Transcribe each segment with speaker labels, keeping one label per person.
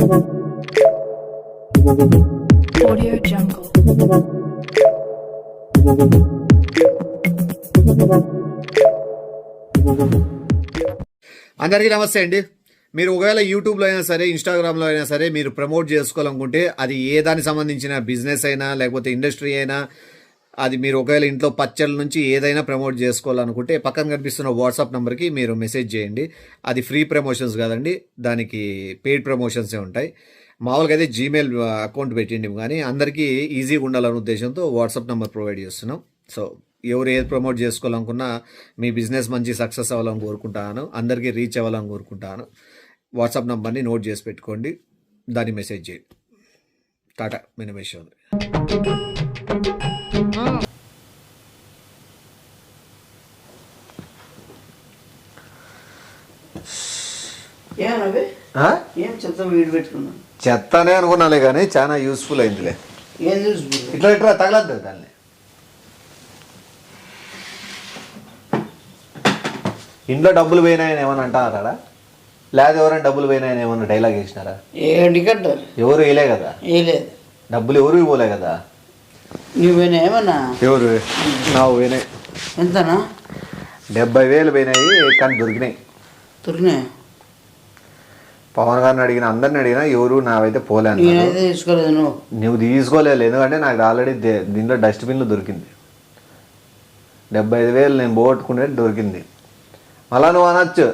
Speaker 1: Audio Jungle.
Speaker 2: అందరికీ నమస్తే అండి. మీరు ఒకవేళ యూట్యూబ్లో అయినా సరే, ఇన్స్టాగ్రామ్లో అయినా సరే మీరు ప్రమోట్ చేసుకోవాలనుకుంటే, అది ఏ దానికి సంబంధించిన బిజినెస్ అయినా లేకపోతే ఇండస్ట్రీ అయినా, అది మీరు ఒకవేళ ఇంట్లో పచ్చళ్ళ నుంచి ఏదైనా ప్రమోట్ చేసుకోవాలనుకుంటే పక్కన కనిపిస్తున్న వాట్సాప్ నెంబర్కి మీరు మెసేజ్ చేయండి. అది ఫ్రీ ప్రమోషన్స్ కాదండి, దానికి పెయిడ్ ప్రమోషన్సే ఉంటాయి. మామూలుగా అయితే జీమెయిల్ అకౌంట్ పెట్టిండి, కానీ అందరికీ ఈజీగా ఉండాలనే ఉద్దేశంతో వాట్సాప్ నెంబర్ ప్రొవైడ్ చేస్తున్నాం. సో ఎవరు ఏది ప్రమోట్ చేసుకోవాలనుకున్నా మీ బిజినెస్ మంచి సక్సెస్ అవ్వాలని కోరుకుంటాను, అందరికీ రీచ్ అవ్వాలని కోరుకుంటాను. వాట్సాప్ నెంబర్ని నోట్ చేసి పెట్టుకోండి, దాన్ని మెసేజ్ చేయండి. టాటా మినిమేషన్. చెత్తనే అనుకున్నాలే కానీ చాలా యూస్ఫుల్ అయిందిలే. ఇట్లా ఇట్లా తగలద్దు దాన్ని. ఇంట్లో డబ్బులు పోయినాయని ఏమన్నా అంటారా? లేదా ఎవరైనా డబ్బులు పోయినాయని ఏమన్నా డైలాగ్ వేసినారా? ఎవరు వేయలే కదా, డబ్బులు ఎవరు ఇవ్వలే కదా.
Speaker 3: నువ్వు ఏమన్నా
Speaker 2: ఎవరు నాకు పోయినాయి.
Speaker 3: ఎంతనా?
Speaker 2: 70,000 పోయినాయి, కానీ దొరికినాయి. పవన్ గారిని అడిగిన, అందరిని అడిగినా ఎవరు నావైతే పోలే. నువ్వు తీసుకోలేదు, ఎందుకంటే నాకు ఆల్రెడీ దీంట్లో డస్ట్బిన్లో దొరికింది. 75,000 నేను పోగొట్టుకునే దొరికింది. మళ్ళా నువ్వు అనొచ్చు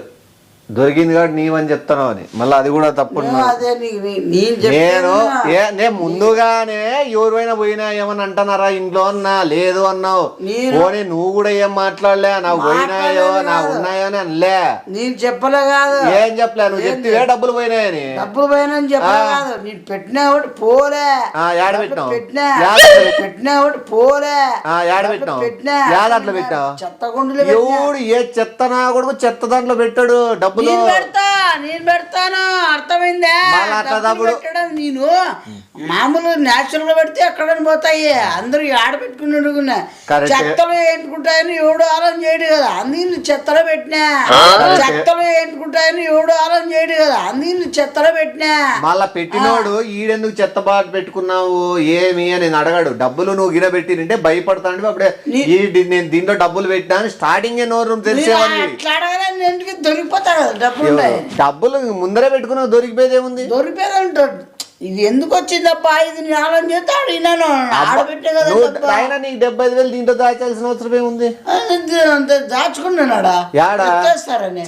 Speaker 2: దొరికింది కాబట్టి నీవని చెప్తాను అని, మళ్ళీ అది కూడా తప్పు. నేను ముందుగానే ఎవరైనా పోయినా ఏమని అంటున్నారా ఇంట్లో అన్నా? లేదు అన్నావు. పోనీ నువ్వు కూడా ఏం మాట్లాడలే, నాకు పోయినాయో నాకు ఉన్నాయో అని అనలే.
Speaker 3: నేను చెప్పలే కాదు,
Speaker 2: ఏం చెప్పలే. నువ్వు చెప్తే డబ్బులు పోయినాయని.
Speaker 3: డబ్బులు పోయినాయని చెప్పలేదు. నేను పెట్టినా ఒకటి పోలే.
Speaker 2: యాడ పెట్టినావు?
Speaker 3: పెట్టినా ఒకటి పోలే.
Speaker 2: యాడ పెట్టినావు? యాడ అట్లా పెట్టావు?
Speaker 3: చెత్త గుండెలు.
Speaker 2: ఎవడు ఏ చెత్త నా కూడా చెత్త దాంట్లో పెట్టాడు డబ్బులు.
Speaker 3: నేను పెడతాను, అర్థమైందా? నేను మామూలు నేచురల్ గా పెడితే ఎక్కడని పోతాయి. అందరూ ఆడ పెట్టుకుని చెత్తలో ఏంటుకుంటాయని ఎవడు ఆలోచన చేయడు కదా, అందుకు చెత్తలో పెట్టినా. చెత్తలో ఏంటుకుంటాయని ఎవడు ఆలోచన చేయడు కదా, అందుకు చెత్తలో పెట్టినా.
Speaker 2: మళ్ళా పెట్టినోడు ఈడెందుకు చెత్త బాగా పెట్టుకున్నావు ఏమి అని అడగాడు. డబ్బులు నువ్వు గిర పెట్టినంటే భయపడతాడు. అప్పుడే నేను దీంట్లో డబ్బులు పెట్టినా స్టార్టింగ్ నోరు తెలిసేవాడిని.
Speaker 3: ఎందుకు దొరికిపోతా కదా
Speaker 2: డబ్బులు ముందరే పెట్టుకున్నా, దొరికిపోయేది ఏముంది?
Speaker 3: దొరికిపోయేది ఉంటాడు. ఇది ఎందుకు వచ్చిందప్పా, ఇది నేను ఆలోచన చేస్తే అడిగినాను. ఆడబెట్టే కదా
Speaker 2: ఆయన నీకు 75,000 దీంట్లో దాచాల్సిన అవసరం ఏముంది?
Speaker 3: దాచుకున్నాడా?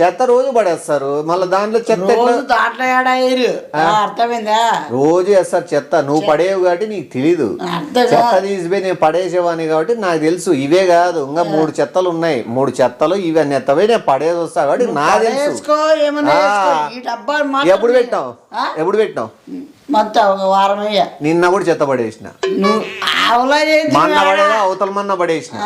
Speaker 2: చెత్త రోజు పడేస్తారు, మళ్ళీ దాంట్లో చెత్త
Speaker 3: దాంట్లో ఏడారు. అర్థమైందా?
Speaker 2: రోజు వేస్తారు చెత్త. నువ్వు పడేవు కాబట్టి నీకు తెలీదు. చెత్త తీసిపోయి నేను పడేసేవాని కాబట్టి నాకు తెలుసు. ఇవే కాదు, ఇంకా 3 చెత్తలు ఉన్నాయి. 3 చెత్తలు ఇవన్నీ ఎత్తపోయి నేను పడేసి వస్తా కాబట్టి నాకు తెలుసు. ఎప్పుడు పెట్టావు? ఎప్పుడు పెట్టావు?
Speaker 3: మొత్తం ఒక వారం అయ్యా.
Speaker 2: నిన్న కూడా చెత్త పడేసిన. మన్న పడేదా అవతల మన్న పడేసిన.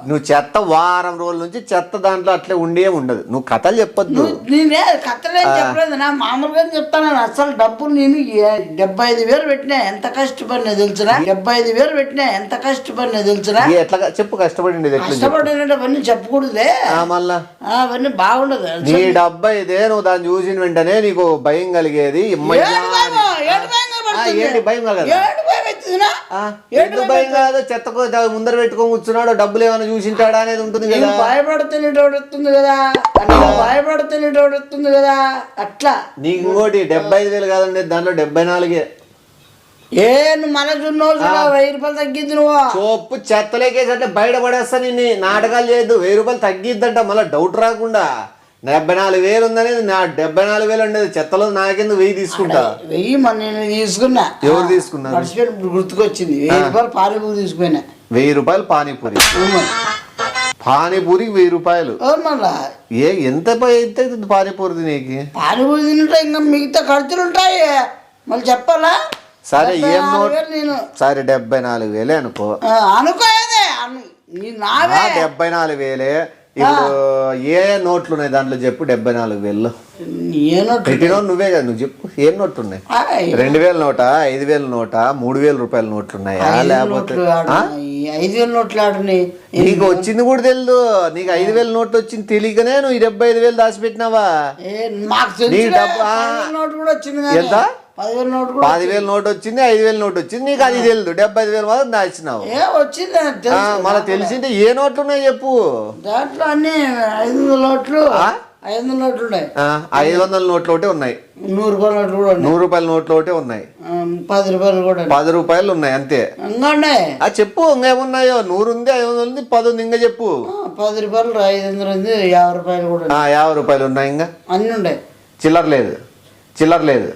Speaker 2: నువ్వు చెత్త వారం రోజుల నుంచి చెత్త దాంట్లో అట్లే ఉండే ఉండదు. నువ్వు కథలు చెప్పొద్దు.
Speaker 3: నేనే కథలే చెప్పలేదు, నా మామూలుగా చెప్తాను. అసలు డబ్బులు నేను 75,000 పెట్టినా, ఎంత కష్టపడినా తెలుసురా. 75,000 పెట్టినా, ఎంత కష్టపడినా తెలుసురా.
Speaker 2: ఎట్లా చెప్పు కష్టపడింది?
Speaker 3: కష్టపడినట్టు అవన్నీ చెప్పకూడదులే.
Speaker 2: మళ్ళా
Speaker 3: అవన్నీ బాగుండదు.
Speaker 2: నీ 70 నువ్వు దాన్ని చూసిన వెంటనే నీకు భయం కలిగేది. ఏంటి భయం కలగదు? భయం కాదు. చెత్తకు ముందర పెట్టుకొని కూర్చున్నాడు, డబ్బులు ఏమైనా చూసింటాడా అనేది ఉంటుంది కదా.
Speaker 3: భయపడుతున్నట్టు కదా, భయపడుతున్నట్టు కదా. అట్లా
Speaker 2: నీకు ఇంకోటి 75,000 కాదండి, దాంట్లో 74.
Speaker 3: నువ్వు మన చున్నోళ్ళు 1,000 రూపాయలు తగ్గిద్ది. నువ్వు
Speaker 2: చోపు చెత్తలేకేసంటే బయట పడేస్తా. నిన్ను నాటకాలు చేయొద్దు. 1,000 రూపాయలు తగ్గిద్దంట, మళ్ళీ డౌట్ రాకుండా. 74,000 ఉందనేది నా 74,000 ఉండేది. చెత్తలో నాకెందుకు 1,000 తీసుకుంటా?
Speaker 3: 1,000 నేను తీసుకున్నా.
Speaker 2: ఎవరు తీసుకున్నారు?
Speaker 3: గుర్తుకొచ్చింది. 1,000 రూపాయలు పానీపూరి తీసుకుపోయినా.
Speaker 2: 1,000 రూపాయలు పానీపూరి. పానీపూరికి 1,000 రూపాయలు.
Speaker 3: మళ్ళా
Speaker 2: ఎంత అయితే పానీపూరి నీకు?
Speaker 3: పానీపూరి తింటే ఇంకా మిగతా ఖర్చులు ఉంటాయి, మళ్ళీ చెప్పాలా?
Speaker 2: సరే ఏం నోట్? నేను సరే 74,000 అనుకో.
Speaker 3: అనుకోదే
Speaker 2: 74,000. ఇప్పుడు ఏ నోట్లు ఉన్నాయి దాంట్లో చెప్పు? 74,000 పెట్టినా నువ్వే కదా, నువ్వు చెప్పు. ఏం నోట్లు ఉన్నాయి? 2,000 నోటా, 5,000 నోటా, 3,000 రూపాయల నోట్లు ఉన్నాయా? లేకపోతే
Speaker 3: 5,000 నోట్లు ఆడున్నాయి.
Speaker 2: నీకు వచ్చింది కూడా తెలియదు. నీకు 5,000 నోట్లు వచ్చింది తెలియకనే నువ్వు ఈ 75,000 దాచిపెట్టినావా?
Speaker 3: మాకు
Speaker 2: నీ డబ్బు
Speaker 3: నోటు కూడా వచ్చింది.
Speaker 2: ఎంత?
Speaker 3: 10,000 నోటు కూడా
Speaker 2: 10,000 నోటు వచ్చింది, 5,000 నోటు వచ్చింది. నీకు అది తెలియదు. 75,000 మాత్రం దాచినావు.
Speaker 3: వచ్చింది
Speaker 2: మళ్ళీ తెలిసింటే ఏ నోట్లు ఉన్నాయి చెప్పు.
Speaker 3: దాంట్లో అన్ని 500 నోట్లు 500 నోట్లు ఉన్నాయి.
Speaker 2: 500 నోట్లు ఒకటే ఉన్నాయి.
Speaker 3: 100 రూపాయల నోట్లు కూడా ఉన్నాయి.
Speaker 2: 100 రూపాయల నోట్లు ఒకటే ఉన్నాయి.
Speaker 3: 10 రూపాయలు కూడా
Speaker 2: 10 రూపాయలు ఉన్నాయి అంతే.
Speaker 3: ఇంకా ఉన్నాయి.
Speaker 2: చెప్పు ఇంకేమున్నాయో. 100 ఉంది, 500 ఉంది, 10 ఉంది. ఇంకా చెప్పు.
Speaker 3: 10 రూపాయలు 500 ఉంది, 50 రూపాయలు కూడా
Speaker 2: 50 రూపాయలు ఉన్నాయి. ఇంకా
Speaker 3: అన్ని ఉన్నాయి.
Speaker 2: చిల్లర లేదు. చిల్లర లేదు.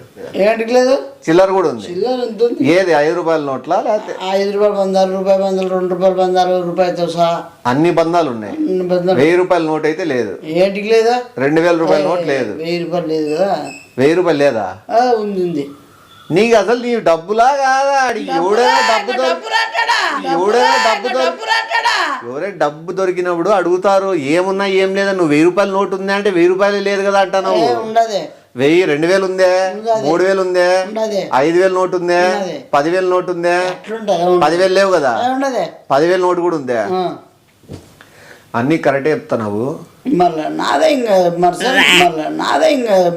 Speaker 3: ఏంటికి లేదు? చిల్లర
Speaker 2: కూడా ఉంది.
Speaker 3: చిల్లర ఎంత ఉంది?
Speaker 2: ఏది 5 రూపాయల నోట్లా లేకపోతే
Speaker 3: 5 రూపాయల బంధాలు, రూపాయి బంధాలు, 2 రూపాయల బంధాలు, రూపాయతో సహా
Speaker 2: అన్ని బంధాలు ఉన్నాయి. 1000 రూపాయల నోట్ అయితే లేదు.
Speaker 3: ఏంటికి లేదా?
Speaker 2: 2000 రూపాయల నోట్ లేదు.
Speaker 3: 1000 రూపాయలు లేదు కదా?
Speaker 2: 1000 రూపాయలు లేదా?
Speaker 3: ఉంది.
Speaker 2: నీకు అసలు నీ డబ్బులా కాదా? ఎవడైనా డబ్బు దొరికినప్పుడు అడుగుతారు ఏమున్నా ఏం లేదా. నువ్వు 1000 రూపాయల నోట్ ఉందా అంటే 1000 రూపాయలు లేదు కదా అంటావు. 1000, 2000 ఉందే, 3000 ఉందే, 5000 నోటు ఉందే, 10,000 నోటు ఉందే. 10,000 లేవు కదా? 10,000 నోటు కూడా ఉందే. అన్ని కరెక్టే చెప్తున్నావు.
Speaker 3: మళ్ళా నాదే ఇంకా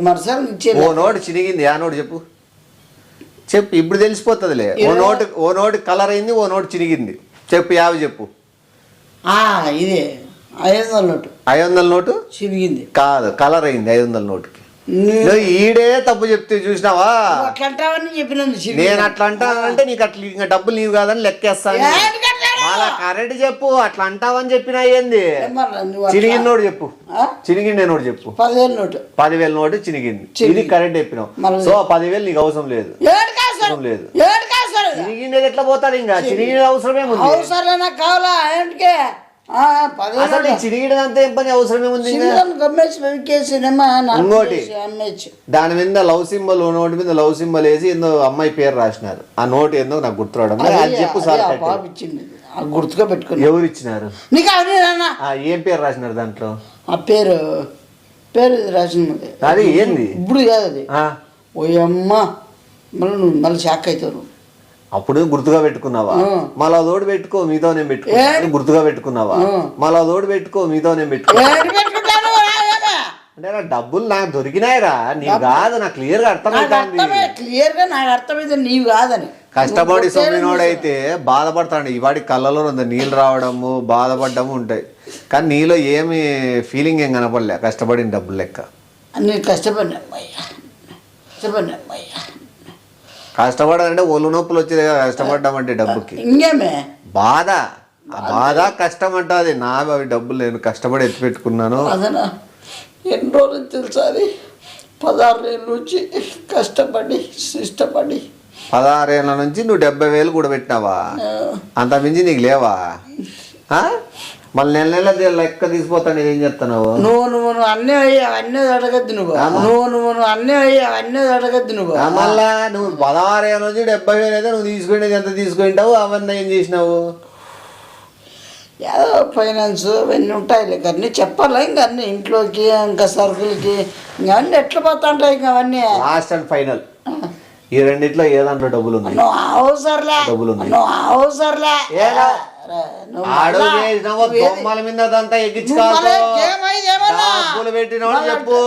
Speaker 3: మర్సల్
Speaker 2: ఓ నోటు చినిగింది. ఆ నోటు చెప్పు. చెప్పు, ఇప్పుడు తెలిసిపోతుందిలే. ఓ నోటు కలర్ అయింది, ఓ నోటు చినిగింది. చెప్పు, 50 చెప్పు.
Speaker 3: ఇది 500 నోటు.
Speaker 2: 500 నోటు
Speaker 3: చినిగింది
Speaker 2: కాదు, కలర్ అయింది 500 నోటుకి. ఈడే తప్పు చెప్తే చూసినావా?
Speaker 3: అట్లాంటావని చెప్పినందు.
Speaker 2: నేను అట్లా అంటానంటే నీకు అట్లా ఇంకా డబ్బులు నీవు కాదని లెక్కేస్తాను. అలా కరెక్ట్ చెప్పు. అట్లా అంటావని చెప్పినా ఏంది? చినిగిన నోటు చెప్పు. చినిగిండే నోటు చెప్పు.
Speaker 3: 10,000 నోటు.
Speaker 2: 10,000 నోటు చినిగింది. ఇది కరెక్ట్ చెప్పినావు. సో 10,000 నీకు అవసరం లేదు. లేదు. చినిగిండేది ఎట్లా పోతాడు? ఇంకా చినిగిన అవసరమేముంది?
Speaker 3: అవసరం కావాలా ఏంటికే?
Speaker 2: చిరిగిడంతా ఏం పని అవసరమేముంది? ఇంకోటి దాని మీద లవ్ సింబల్, నోటి మీద లవ్ సింబల్ వేసి ఏందో అమ్మాయి పేరు రాసినారు. ఆ నోటు ఏందో నాకు గుర్తురావడం. అది చెప్పు సార్.
Speaker 3: గుర్తుగా పెట్టుకుని
Speaker 2: ఎవరు ఇచ్చినారు? ఏం పేరు రాసినారు దాంట్లో?
Speaker 3: ఆ పేరు రాసినది.
Speaker 2: అది ఏంది?
Speaker 3: ఇప్పుడు కాదు అది. ఓ అమ్మ మళ్ళీ నువ్వు మళ్ళీ షాక్ అవుతావు.
Speaker 2: అప్పుడు గుర్తుగా పెట్టుకున్నావా? మళ్ళా తోడు పెట్టుకో, మీతో నేను పెట్టుకున్నా. గుర్తుగా పెట్టుకున్నావా? మళ్ళా తోడు పెట్టుకో, మీతో నేను పెట్టుకున్నా. అంటే నా డబ్బులు నాకు దొరికినాయిరా, నీవు కాదు. నాకు క్లియర్ గా అర్థమైంది.
Speaker 3: క్లియర్ గా నాకు అర్థమైంది నీవు కాదని.
Speaker 2: కష్టపడి సొమ్మినోడైతే బాధపడతాడు. ఇవాడి కళ్ళలో నీళ్ళు రావడము, బాధపడము ఉంటాయి. కానీ నీలో ఏమి ఫీలింగ్ ఏం కనపడలే కష్టపడిన డబ్బులు లెక్క.
Speaker 3: నేను కష్టపడినా
Speaker 2: కష్టపడాలంటే ఒళ్ళు నొప్పులు వచ్చేది కదా కష్టపడ్డామంటే డబ్బుకి.
Speaker 3: ఇంకేమే
Speaker 2: బాధ, బాధ కష్టం అంటది. నా అవి డబ్బులు నేను కష్టపడి ఎత్తి పెట్టుకున్నాను.
Speaker 3: అదనా ఎన్ని రోజులు తెలుసా? అది 16 ఏళ్ళ నుంచి కష్టపడి ఇష్టపడి
Speaker 2: 16 ఏళ్ళ నుంచి నువ్వు 70,000 కూడా పెట్టినావా? అంత మించి నీకు లేవా? మళ్ళీ నెల లెక్క తీసిపోతాను. ఏం చెప్తున్నావు?
Speaker 3: నువ్వు అన్నీ అడగద్దు. నువ్వు అన్నీ అడగద్దు. నువ్వు
Speaker 2: మళ్ళా నువ్వు 16 ఏళ్ళ నుంచి 70,000 అయితే నువ్వు తీసుకునేది ఎంత తీసుకుంటావు? అవన్నీ ఏం చేసినావు?
Speaker 3: ఏదో ఫైనాన్స్ అవన్నీ ఉంటాయి కానీ చెప్పాలా? ఇంకా అన్నీ ఇంట్లోకి, ఇంకా సరుకులకి, ఇంకా అన్నీ ఎట్లా పోతా ఉంటాయి. ఇంకా అవన్నీ
Speaker 2: లాస్ట్ అండ్ ఫైనల్ ఈ రెండిట్లో ఏ దాంట్లో డబ్బులు ఉన్నాయి? డబ్బులు ఉన్నాయి. అడుగు చేసినావో బొమ్మల మీద అదంతా ఎక్కించుకోవాలి. డబ్బులు పెట్టినోడు చెప్పు.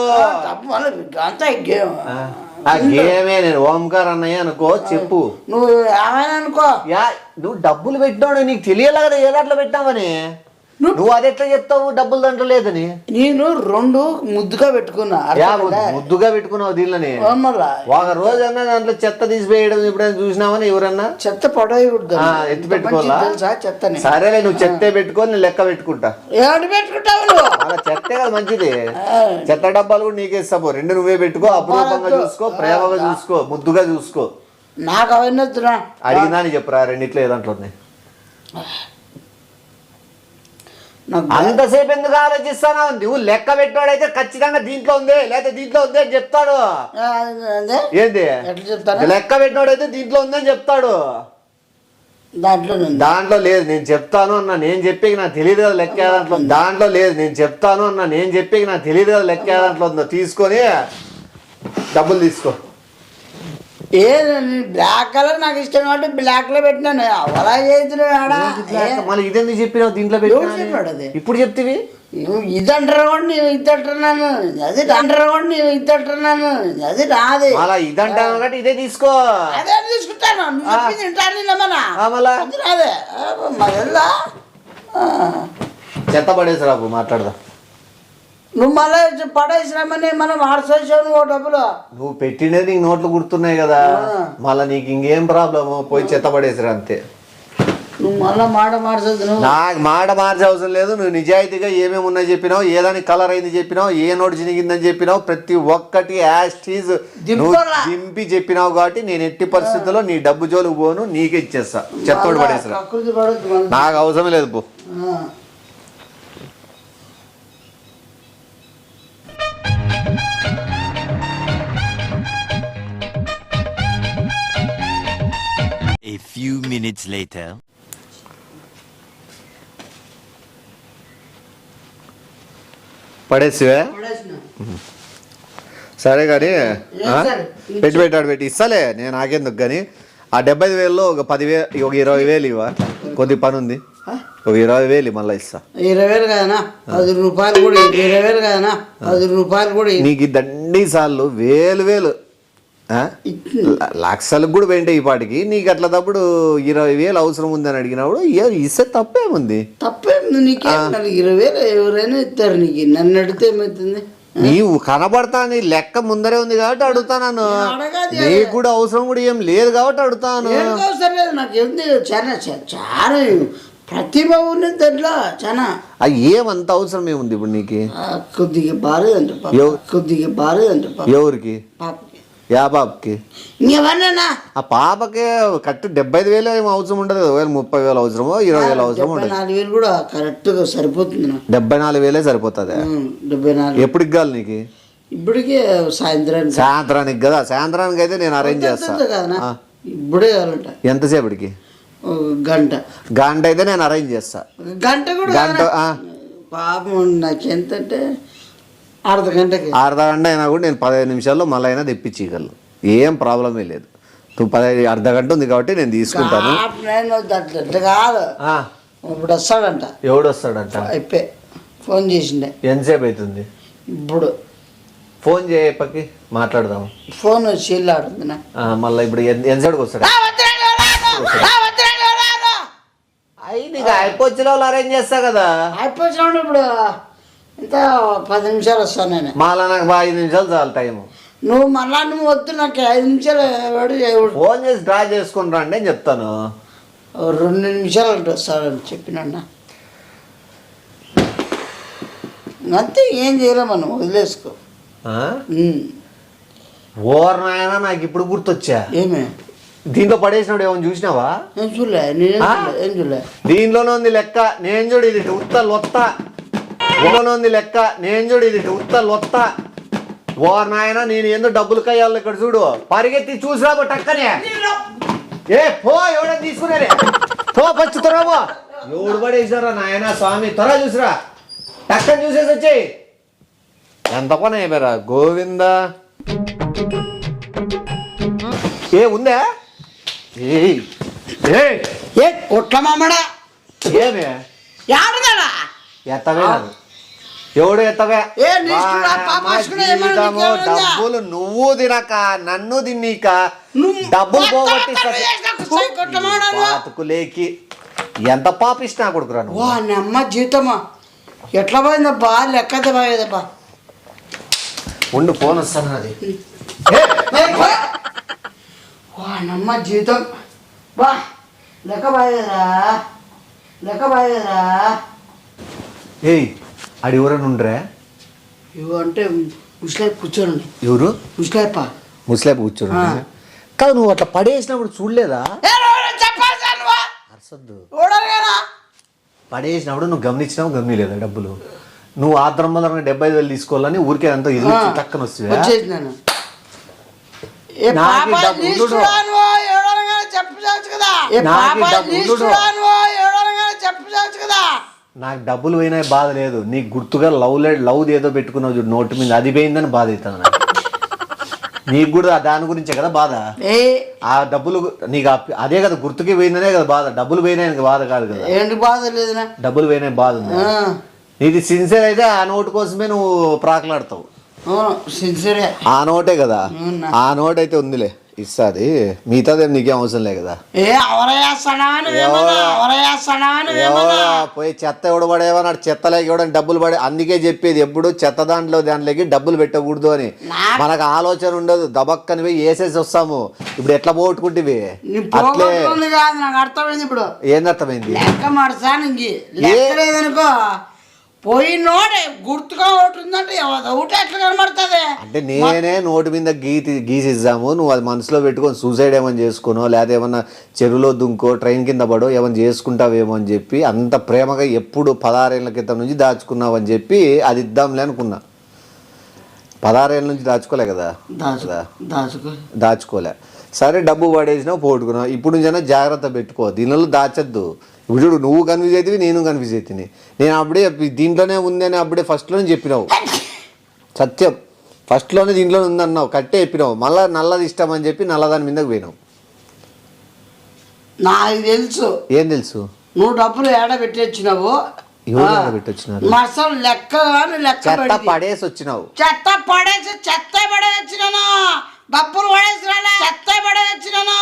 Speaker 2: ఆ గేమే నేను ఓంకార్ అన్నయ్య అనుకో చెప్పు.
Speaker 3: నువ్వు ఏమైనా అనుకో.
Speaker 2: నువ్వు డబ్బులు పెట్టినాడు నీకు తెలియాలి కదా ఏ దాంట్లో పెట్టావని. నువ్వు అది ఎట్లా చెప్తావు డబ్బులు దాంట్లో లేదని?
Speaker 3: నేను 2 ముద్దుగా పెట్టుకున్నా.
Speaker 2: ముద్దుగా పెట్టుకున్నావు దీనిలోనే. ఒక రోజు అన్నా దాంట్లో చెత్త తీసిపోయడం ఎప్పుడైనా చూసినావని? ఎవరన్నా చెత్త
Speaker 3: పడేయకూడదు,
Speaker 2: ఎత్తి పెట్టుకోవాలా?
Speaker 3: చెత్తని
Speaker 2: సరేలే నువ్వు చెత్తే పెట్టుకొని నేను లెక్క పెట్టుకుంటా.
Speaker 3: పెట్టుకుంటావు
Speaker 2: అలా చెత్తే కదా మంచిది. చెత్త డబ్బాలు కూడా నీకే ఇస్తావు. 2 నువ్వే పెట్టుకో. అపరూపంగా చూసుకో, ప్రేమగా చూసుకో, ముద్దుగా చూసుకో.
Speaker 3: నాకు అవన్నీ
Speaker 2: అడిగిందా అని చెప్పురా. రెండిట్లో ఏదాంట్లో ఉన్నాయి? అంతసేపు ఎందుకు ఆలోచిస్తాను? నువ్వు లెక్క పెట్టాడైతే ఖచ్చితంగా దీంట్లో ఉంది లేకపోతే దీంట్లో ఉంది అని చెప్తాడు. ఏంది లెక్క పెట్టినోడైతే దీంట్లో ఉంది అని చెప్తాడు. దాంట్లో లేదు నేను చెప్తాను అన్న. నేను చెప్పి నాకు తెలియదు కదా లెక్క దాంట్లో. దాంట్లో లేదు నేను చెప్తాను అన్న. నేను చెప్పి నాకు తెలియదు కదా లెక్క దాంట్లో ఉందో. తీసుకొని డబ్బులు తీసుకో.
Speaker 3: బ్లాక్ కలర్ నాకు ఇష్టం కాబట్టి బ్లాక్ లో పెట్టినాను అవలా చేస్తున్నాడు
Speaker 2: మళ్ళీ ఇదేందుకు చెప్పినావు దీంట్లో
Speaker 3: చెప్పాడు అది
Speaker 2: ఇప్పుడు చెప్తివి
Speaker 3: నువ్వు ఇదంటారు నేను ఇదంటున్నాను అది అంటారు నేను ఇదంటున్నాను అది నాది
Speaker 2: అలా ఇదంటాను కాబట్టి ఇదే తీసుకో
Speaker 3: అదే తీసుకుంటాను నువ్వు చెప్పింది వింటాను అది నాదే మళ్ళా
Speaker 2: చెత్త పడేసరాపు మాట్లాడదాం
Speaker 3: నువ్వు మళ్ళీ పడేసినామని మనం ఆర్చేసావు నువ్వు డబ్బులు
Speaker 2: నువ్వు పెట్టినది నీకు నోట్లు గుర్తున్నాయి కదా మళ్ళీ నీకు ఇంకేం ప్రాబ్లము పోయి చెత్త పడేసిరా అంతే
Speaker 3: నువ్వు మళ్ళీ మాట మార్చదు నువ్వు
Speaker 2: నాకు మాట మార్చే అవసరం లేదు నువ్వు నిజాయితీగా ఏమేమి ఉన్నాయో చెప్పినావు ఏదానికి కలర్ అయింది చెప్పినావు ఏ నోటు చినిగిందని చెప్పినావు ప్రతి ఒక్కటి యాస్టీజ్ దింపి చెప్పినావు కాబట్టి నేను ఎట్టి పరిస్థితుల్లో నీ డబ్బు జోలికి పోను నీకే ఇచ్చేస్తా చెత్తోడు పడేసరా నాకు అవసరం లేదు పో
Speaker 1: A few minutes later.
Speaker 2: పడేసివే సరే కానీ పెట్టి పెట్టి ఇస్తలే నేను నాకెందుకు కానీ ఆ 75,000లో ఒక 10,000 ఒక 20,000 ఇవ్వ కొద్ది పని ఉంది ఒక 20,000 మళ్ళీ ఇస్తా
Speaker 3: 20,000 కదనా 10 రూపాయలు కూడా 20,000 కదనా 10 రూపాయలు కూడా
Speaker 2: నీకు దండి సార్లు వేలు లక్షలకు కూడా వెంటే ఈ పాటికి నీకు అట్లా తప్పుడు 20,000 అవసరం ఉందని అడిగినప్పుడు ఇస్తే తప్పేముంది
Speaker 3: తప్పేముంది నీకే 20,000 ఎవరైనా ఇస్తారు నీకు నన్ను అడిగితే ఏమవుతుంది
Speaker 2: నీవు కనబడతాను లెక్క ముందరే ఉంది కాబట్టి అడుగుతాను నీకు కూడా అవసరం కూడా ఏం లేదు కాబట్టి అడుగుతాను
Speaker 3: అవసరం లేదు నాకు ఏంది చాలా చాలా ప్రతిభ ఉన్నది దాంట్లో చాలా
Speaker 2: ఏమంత అవసరం ఏముంది ఇప్పుడు నీకు
Speaker 3: కొద్దిగా బాలేదంట
Speaker 2: ఎవరికి
Speaker 3: పాపకి
Speaker 2: యా పాపకి
Speaker 3: ఇంకెవరినైనా
Speaker 2: ఆ పాపకి కట్టు 75,000 ఏం అవసరం ఉండదు 30,000 అవసరమో 20,000 అవసరం ఉండదు
Speaker 3: 74,000 కూడా కరెక్ట్ గా సరిపోతుంది
Speaker 2: 74,000 సరిపోతుంది
Speaker 3: 74
Speaker 2: ఎప్పటికి కాదు నీకు
Speaker 3: ఇప్పటికే
Speaker 2: సాయంత్రానికి కదా సాయంత్రానికి అయితే నేను అరేంజ్ చేస్తా
Speaker 3: ఇప్పుడే కావాలంట
Speaker 2: ఎంతసేపటికి గంట అయితే నేను అరేంజ్ చేస్తా
Speaker 3: గంట కూడా
Speaker 2: గంట
Speaker 3: పాపం నాకెంతంటే అర్ధ గంట
Speaker 2: అయినా కూడా నేను 15 నిమిషాల్లో మళ్ళీ అయినా తెప్పించగలను ఏం ప్రాబ్లమే లేదు నువ్వు అర్ధ గంట ఉంది కాబట్టి నేను తీసుకుంటాను
Speaker 3: కాదు ఇప్పుడు వస్తాడంట
Speaker 2: ఎవడు వస్తాడంట
Speaker 3: అయిపోయి ఫోన్ చేసిండే
Speaker 2: ఎంతసేపు అవుతుంది
Speaker 3: ఇప్పుడు
Speaker 2: ఫోన్ చేయప్పకి మాట్లాడదాం
Speaker 3: ఫోన్ వచ్చి ఆడుతుంది
Speaker 2: మళ్ళీ ఇప్పుడు ఎంతసేపుకి వస్తాడు నీకు అయిపోచ్చిన వాళ్ళు అరేంజ్ చేస్తా కదా
Speaker 3: అయిపోయిన ఇప్పుడు ఇంత 10 నిమిషాలు వస్తాను నేను
Speaker 2: మళ్ళా నాకు 5 నిమిషాలు చాలు టైము
Speaker 3: నువ్వు వద్దు నాకు 5 నిమిషాలు
Speaker 2: ఫోన్ చేసి డ్రా చేసుకుని రండి అని చెప్తాను
Speaker 3: 2 నిమిషాలు అంటే వస్తాడని చెప్పినన్నా అంతే ఏం చేయలేం మనం వదిలేసుకో
Speaker 2: ఓర్ నాయన నాకు ఇప్పుడు గుర్తొచ్చా
Speaker 3: ఏమే
Speaker 2: దీంట్లో పడేసినాడు ఏమని చూసినావా
Speaker 3: ఏం చూడలే
Speaker 2: దీంట్లోనే ఉంది లెక్క నేను చూడు ఇది ఉత్త లొత్త దీంట్లోనే ఉంది లెక్క నేను చూడు ఇది ఉత్త లొత్త ఓర్ నాయన నేను ఎందుకు డబ్బులు కయ్యాలి ఇక్కడ చూడు పరిగెత్తి చూసిరా టక్కనే ఏ పో ఎవడని తీసుకున్నారే పో పచ్చి త్వరమో ఎవడు పడేసారా నాయన స్వామి త్వర చూసిరా టక్కని చూసేసి వచ్చేయి ఎంత పని అయిపోయారా గోవింద ఏ ఉందా
Speaker 3: ఏ కొట్ల మామడా
Speaker 2: ఏమే
Speaker 3: ఆడదాడా
Speaker 2: ఎత్తవే ఎవడు ఎత్తవే
Speaker 3: జీవితము
Speaker 2: డబ్బులు నువ్వు తినక నన్ను తిన్నీక డబ్బులు పోగొట్టిలేకి ఎంత పాపిస్తున్నా కొడుకురాను
Speaker 3: అమ్మ జీవితమా ఎట్లా పోయిందబ్బా లెక్కతే బాగేదబ్బా
Speaker 2: ఉండు ఫోన్ వస్తాను అది
Speaker 3: నమ్మ జీవితం బా లెక్క బాగేదరా
Speaker 2: ఏయ్ ఆడు ఎవరైనా ఉండరా
Speaker 3: ఇవి అంటే ముస్లాబ్ కూర్చోండి
Speaker 2: ఎవరు
Speaker 3: ముస్లాబ్
Speaker 2: ముస్లాబ్ కూర్చోండి కాదు నువ్వు అట్లా పడేసినప్పుడు చూడలేదా అరసద్దు పడేసినప్పుడు నువ్వు గమనించినావు గమనిలేదా డబ్బులు నువ్వు ఆద్రం వల్ల 75,000 తీసుకోవాలని ఊరికే అంతా ఎదురు టక్కన వస్తుంది నాకు డబ్బులు పోయినా బాధ లేదు నీకు గుర్తుగా లవ్ ఏదో పెట్టుకున్నావు చూడు నోటు మీద అది పోయిందని బాధ అవుతుంది నాకు నీకు కూడా దాని గురించే కదా బాధ. ఆ డబ్బులు నీకు అదే కదా గుర్తుకి పోయిందనే కదా బాధ. డబ్బులు పోయినాయి బాధ కాదు కదా.
Speaker 3: ఏంటి బాధ లేదు,
Speaker 2: డబ్బులు పోయినాయి బాధ ఉంది. నీది సిన్సియర్ అయితే ఆ నోటు కోసమే నువ్వు ప్రాకులాడతావు.
Speaker 3: సిన్సియరే
Speaker 2: ఆ నోటే కదా. ఆ నోట్ అయితే ఉందిలే, ఇస్తుంది. మిగతాదేం నీకేం అవసరం లే కదా. పోయి చెత్త ఎవడబడేవా నాడు చెత్తలోకి ఇవ్వడానికి డబ్బులు పడే. అందుకే చెప్పేది ఎప్పుడు చెత్త దాంట్లోకి డబ్బులు పెట్టకూడదు అని. మనకు ఆలోచన ఉండదు, దబక్కని పోయి వేసేసి వస్తాము. ఇప్పుడు ఎట్లా పోగొట్టుకుంటేవి అట్లే.
Speaker 3: అర్థమైంది ఇప్పుడు.
Speaker 2: ఏంది అర్థమైంది?
Speaker 3: పోయినోడే గుర్తుగా ఒకటి ఉందంటే ఒకటి ఎట్లా కనబడుతుంది
Speaker 2: అంటే నేనే నోటి మీద గీసిద్దాము, నువ్వు అది మనసులో పెట్టుకొని సూసైడ్ ఏమని చేసుకోనో లేదా ఏమన్నా చెరువులో దుంకో ట్రైన్ కింద పడో ఏమన్నా చేసుకుంటావేమో అని చెప్పి అంత ప్రేమగా ఎప్పుడు 16 ఏళ్ళ క్రితం నుంచి దాచుకున్నావు అని చెప్పి అది ఇద్దాంలే అనుకున్నా. 16 ఏళ్ళ నుంచి దాచుకోలే కదా. దాచుకోలే. సరే డబ్బు పడేసినావు పోగొట్టుకున్నావు. ఇప్పుడు నుంచైనా జాగ్రత్త పెట్టుకో, దీనిలో దాచద్దు. ఇప్పుడు చూడు, నువ్వు కన్ఫ్యూజ్ అవుతుంది, నేను కన్ఫ్యూజ్ అవుతుంది. నేను అప్పుడే దీంట్లోనే ఉంది అని అప్పుడే ఫస్ట్లోనే చెప్పినావు. సత్యం, ఫస్ట్లోనే దీంట్లోనే ఉందన్నావు, కట్టే చెప్పినావు. మళ్ళీ నల్లది ఇష్టం అని చెప్పి నల్లదాని మీదకి పోయినావు.
Speaker 3: నాకు తెలుసు.
Speaker 2: ఏం తెలుసు?
Speaker 3: నువ్వు డబ్బులు ఏడ పెట్టొచ్చినావు. చెత్త
Speaker 2: పడేసి వచ్చినావు.
Speaker 3: చెత్త పడేసి వచ్చినాను. డబ్బులు పడేసి రాలే. చెత్త పడేసి వచ్చినాను.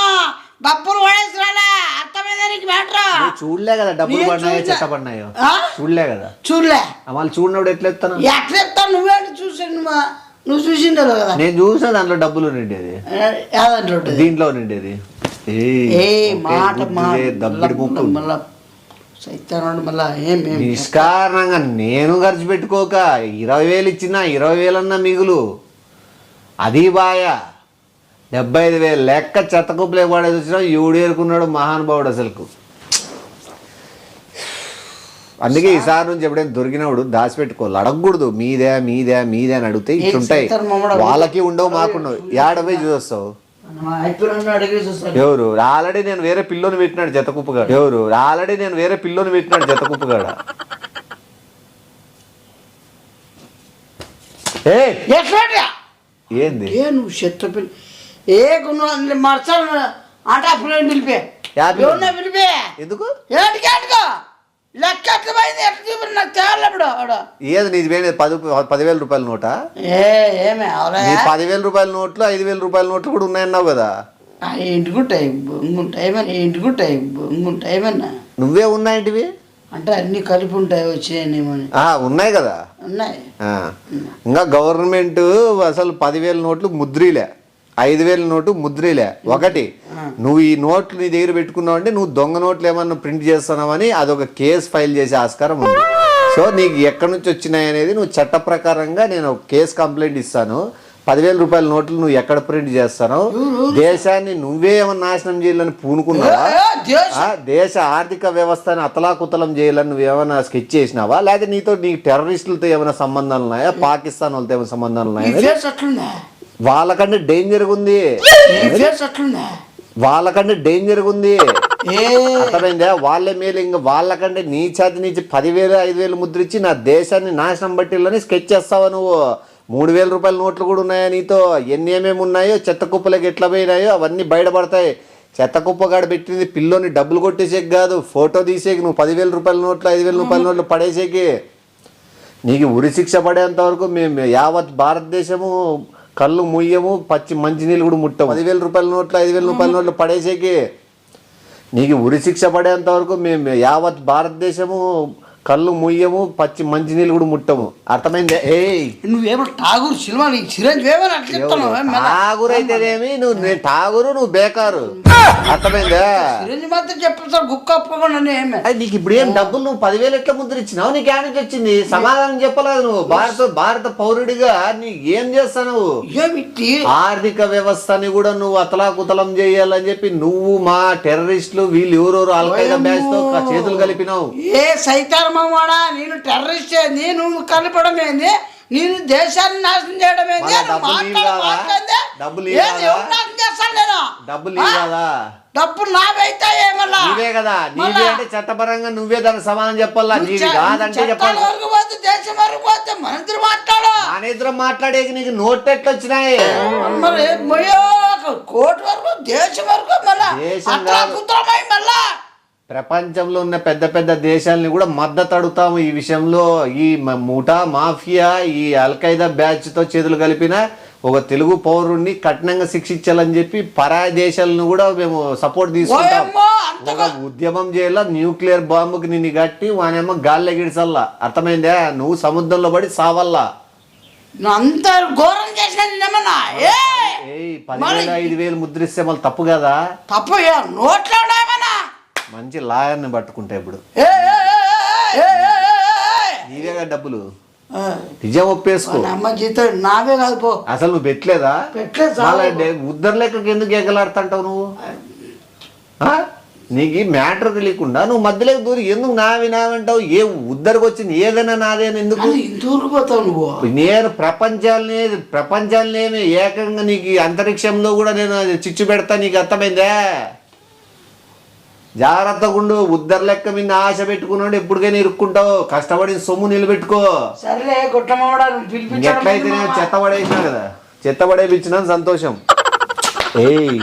Speaker 3: డబ్బులు పడేసి రాలే. అర్థమైందా నీకు మ్యాటర్?
Speaker 2: చూడలే కదా డబ్బులు పడినాయో చెత్త పడినాయో. చూడలే కదా.
Speaker 3: చూడలే.
Speaker 2: వాళ్ళు చూడనప్పుడు ఎట్లా ఎత్తాను?
Speaker 3: ఎట్లా ఎత్తాను? నువ్వే చూసాను. నువ్వు చూసిండవు కదా.
Speaker 2: నేను చూసా, దాంట్లో డబ్బులు నిండేది. దీంట్లో నిండేది. నిష్కారణంగా నేను ఖర్చు పెట్టుకోక 20,000 ఇచ్చినా 20,000 అన్నా మిగులు. అది బాయ 75,000 లెక్క చెత్త కుప్పలే పడేసి వచ్చినా ఏడుకున్నాడు మహానుభావుడు అసలుకు. అందుకే ఈసారి నుంచి ఎప్పుడైనా దొరికినప్పుడు దాచిపెట్టుకోవాలి, అడగకూడదు. మీదే మీదే మీదే అని అడిగితే ఇట్లుంటాయి. వాళ్ళకి ఉండవు, మాకుండవు. ఏడవై చూస్తావు. ఎవరు ఆల్రెడీ నేను వేరే పిల్లోని పెట్టినాడు జతకుప్పగాడు. జతకుప్పగాడ. ఏంది
Speaker 3: నువ్వు చెత్త పిల్ల మర్చాలి అంటే అప్పుడు పిలిపే పిలిపే.
Speaker 2: ఎందుకు?
Speaker 3: లెక్క ఎట్లపోయింది? ఎట్లా చూపి నాకు తేలప్పుడు.
Speaker 2: ఏది నీది 10,000 రూపాయల నోటా?
Speaker 3: ఏమే
Speaker 2: 10,000 రూపాయల నోట్లు 5,000 రూపాయల నోట్లు కూడా ఉన్నాయన్నావు కదా.
Speaker 3: ఇంటికుంటాయి బొంగుంటాయేమన్నా.
Speaker 2: నువ్వే ఉన్నాయంటివి
Speaker 3: అంటే అన్ని కలిపి ఉంటాయి వచ్చాయేమో.
Speaker 2: ఉన్నాయి కదా.
Speaker 3: ఉన్నాయి.
Speaker 2: ఇంకా గవర్నమెంట్ అసలు 10,000 నోట్లు ముద్రీలే, 5,000 నోటు ముద్రీలే. ఒకటి, నువ్వు ఈ నోట్లు నీ దగ్గర పెట్టుకున్నావు అంటే నువ్వు దొంగ నోట్లు ఏమన్నా ప్రింట్ చేస్తున్నావని అదొక కేసు ఫైల్ చేసే ఆస్కారం ఉంది. సో నీకు ఎక్కడి నుంచి వచ్చినాయి అనేది నువ్వు చట్ట ప్రకారంగా నేను కేసు కంప్లైంట్ ఇస్తాను. 10,000 రూపాయల నోట్లు నువ్వు ఎక్కడ ప్రింట్ చేస్తాను? దేశాన్ని నువ్వే ఏమన్నా నాశనం చేయాలని పూనుకున్నావా? దేశ ఆర్థిక వ్యవస్థని అతలాకుతలం చేయాలని నువ్వేమన్నా స్కెచ్ చేసినావా? లేకపోతే నీకు టెర్రరిస్టులతో ఏమైనా సంబంధాలు ఉన్నాయా? పాకిస్తాన్ వాళ్ళతో ఏమైనా సంబంధాలు ఉన్నాయా? వాళ్ళకంటే డేంజర్గా ఉంది. అర్థమైందా? వాళ్ళ మేలు ఇంకా వాళ్ళకంటే నీచాతి 10,000 5,000 ముద్రించి నా దేశాన్ని నాశనం బట్టిల్లని స్కెచ్ చేస్తావా నువ్వు? 3,000 రూపాయల నోట్లు కూడా ఉన్నాయా నీతో? ఏమేమి ఉన్నాయో చెత్త కుప్పలకి ఎట్లా పోయినాయో అవన్నీ బయటపడతాయి. చెత్త కుప్పగాడ పెట్టింది పిల్లోని డబ్బులు కొట్టేసేకి కాదు, ఫోటో తీసేకి. నువ్వు 10,000 రూపాయల నోట్లు 5,000 రూపాయల నోట్లు పడేసేకి. నీకు ఉరి శిక్ష పడేంత వరకు మేము యావత్ భారతదేశము కళ్ళు ముయ్యము, పచ్చి మంచినీళ్ళు కూడా ముట్టము. 10,000 రూపాయల నోట్లు 5,000 రూపాయల నోట్లు పడేసేకి నీకు ఉరి శిక్ష పడేంత వరకు మేము యావత్ భారతదేశము కళ్ళు ముయ్యము, పచ్చి మంచినీళ్ళు కూడా ముట్టము. అర్థమైందే?
Speaker 3: నువ్వేమో ఠాగూర్ సినిమా
Speaker 2: ఠాగూర్ అయితేనేమి, నువ్వు ఠాగూరు నువ్వు బేకారు. అర్థమైందా? నీకు ఇప్పుడు ఏం డబ్బులు నువ్వు 10,000 ఎట్లా ముద్ర ఇచ్చినావు? నీకు ఏమిటి వచ్చింది? సమాధానం చెప్పలేదు. నువ్వు భారత పౌరుడిగా నీకు ఏం చేస్తావు? ఆర్థిక వ్యవస్థని కూడా నువ్వు అతలాకుతలం చేయాలని చెప్పి నువ్వు మా టెర్రరిస్టులు వీళ్ళు ఎవరెవరు అల్ఖైదా బ్యాచ్ తో చేతులు కలిపినావు.
Speaker 3: వాడా నేను టెర్రరిస్ట్ ఏంది? నువ్వు కలపడం ఏంది? నేను దేశాన్ని నాశనం చేయడం ఏంది?
Speaker 2: డబ్బులు
Speaker 3: ఏది ఎవరు నాకు చేస్తాను నేను
Speaker 2: డబ్బులు కదా
Speaker 3: డబ్బులు నావైతే ఏమన్నా
Speaker 2: నీవే కదా నీవే అంటే చట్టపరంగా నువ్వే దానికి సమాధానం చెప్పాలా నీవి కాదంటే చెప్పాలి
Speaker 3: వరకు పోతే దేశం వరకు పోతే మన ఇద్దరు మాట్లాడు
Speaker 2: మన ఇద్దరు మాట్లాడేకి నీకు నోట్ ఎట్లు వచ్చినాయి
Speaker 3: మరి కోటి వరకు దేశం వరకు మళ్ళా
Speaker 2: దేశం
Speaker 3: మళ్ళా
Speaker 2: ప్రపంచంలో ఉన్న పెద్ద పెద్ద దేశాలని కూడా మద్దతు అడుగుతాము ఈ విషయంలో. ఈ ముఠా మాఫియా ఈ అల్ఖైదా బ్యాచ్ తో చేతులు కలిపిన ఒక తెలుగు పౌరుణ్ణి కఠినంగా శిక్షించాలని చెప్పి పరాయి దేశాలను కూడా మేము సపోర్ట్ తీసుకుంటాం. ఒక ఉద్యమం చేయాల న్యూక్లియర్ బాంబుకి నిన్ను కట్టి వానేమో గాల్లో గిడిసల్లా. అర్థమైందా? నువ్వు సముద్రంలో పడి సావల్లా.
Speaker 3: అంత ఘోరం చేసిన
Speaker 2: 10,000 5,000 ముద్రిస్తే మళ్ళీ తప్పు కదా?
Speaker 3: తప్పు నోట్లో
Speaker 2: మంచి లాయర్ని పట్టుకుంటా ఇప్పుడు. నీవేగా డబ్బులు నిజం ఒప్పేసుకో.
Speaker 3: అమ్మ జీతం నావే కాదు పో.
Speaker 2: అసలు నువ్వు పెట్టలేదా? ఉద్దరు లెక్కకి ఎందుకు ఎగలాడుతుంటావు నువ్వు? నీకు మ్యాటర్ తెలియకుండా నువ్వు మధ్యలోకి దూరి ఎందుకు నావినావంటావు? ఏ ఉద్దరికి వచ్చింది ఏదైనా నాదేనా? ఎందుకు
Speaker 3: దూరిపోతావు నువ్వు? నేను
Speaker 2: ప్రపంచాలనేమి ఏకంగా నీకు అంతరిక్షంలో కూడా నేను చిచ్చు పెడతా. నీకు అర్థమైందే? జాగ్రత్తగా ఉండు. ఉద్దరు లెక్క మీద ఆశ పెట్టుకున్నాడు ఎప్పటికైనా ఇరుక్కుంటావు. కష్టపడి సొమ్ము నిలబెట్టుకో.
Speaker 3: సరే
Speaker 2: ఎట్లయితే నేను చెత్త పడేసినా కదా, చెత్త పడేపించిన సంతోషం. ఏయ్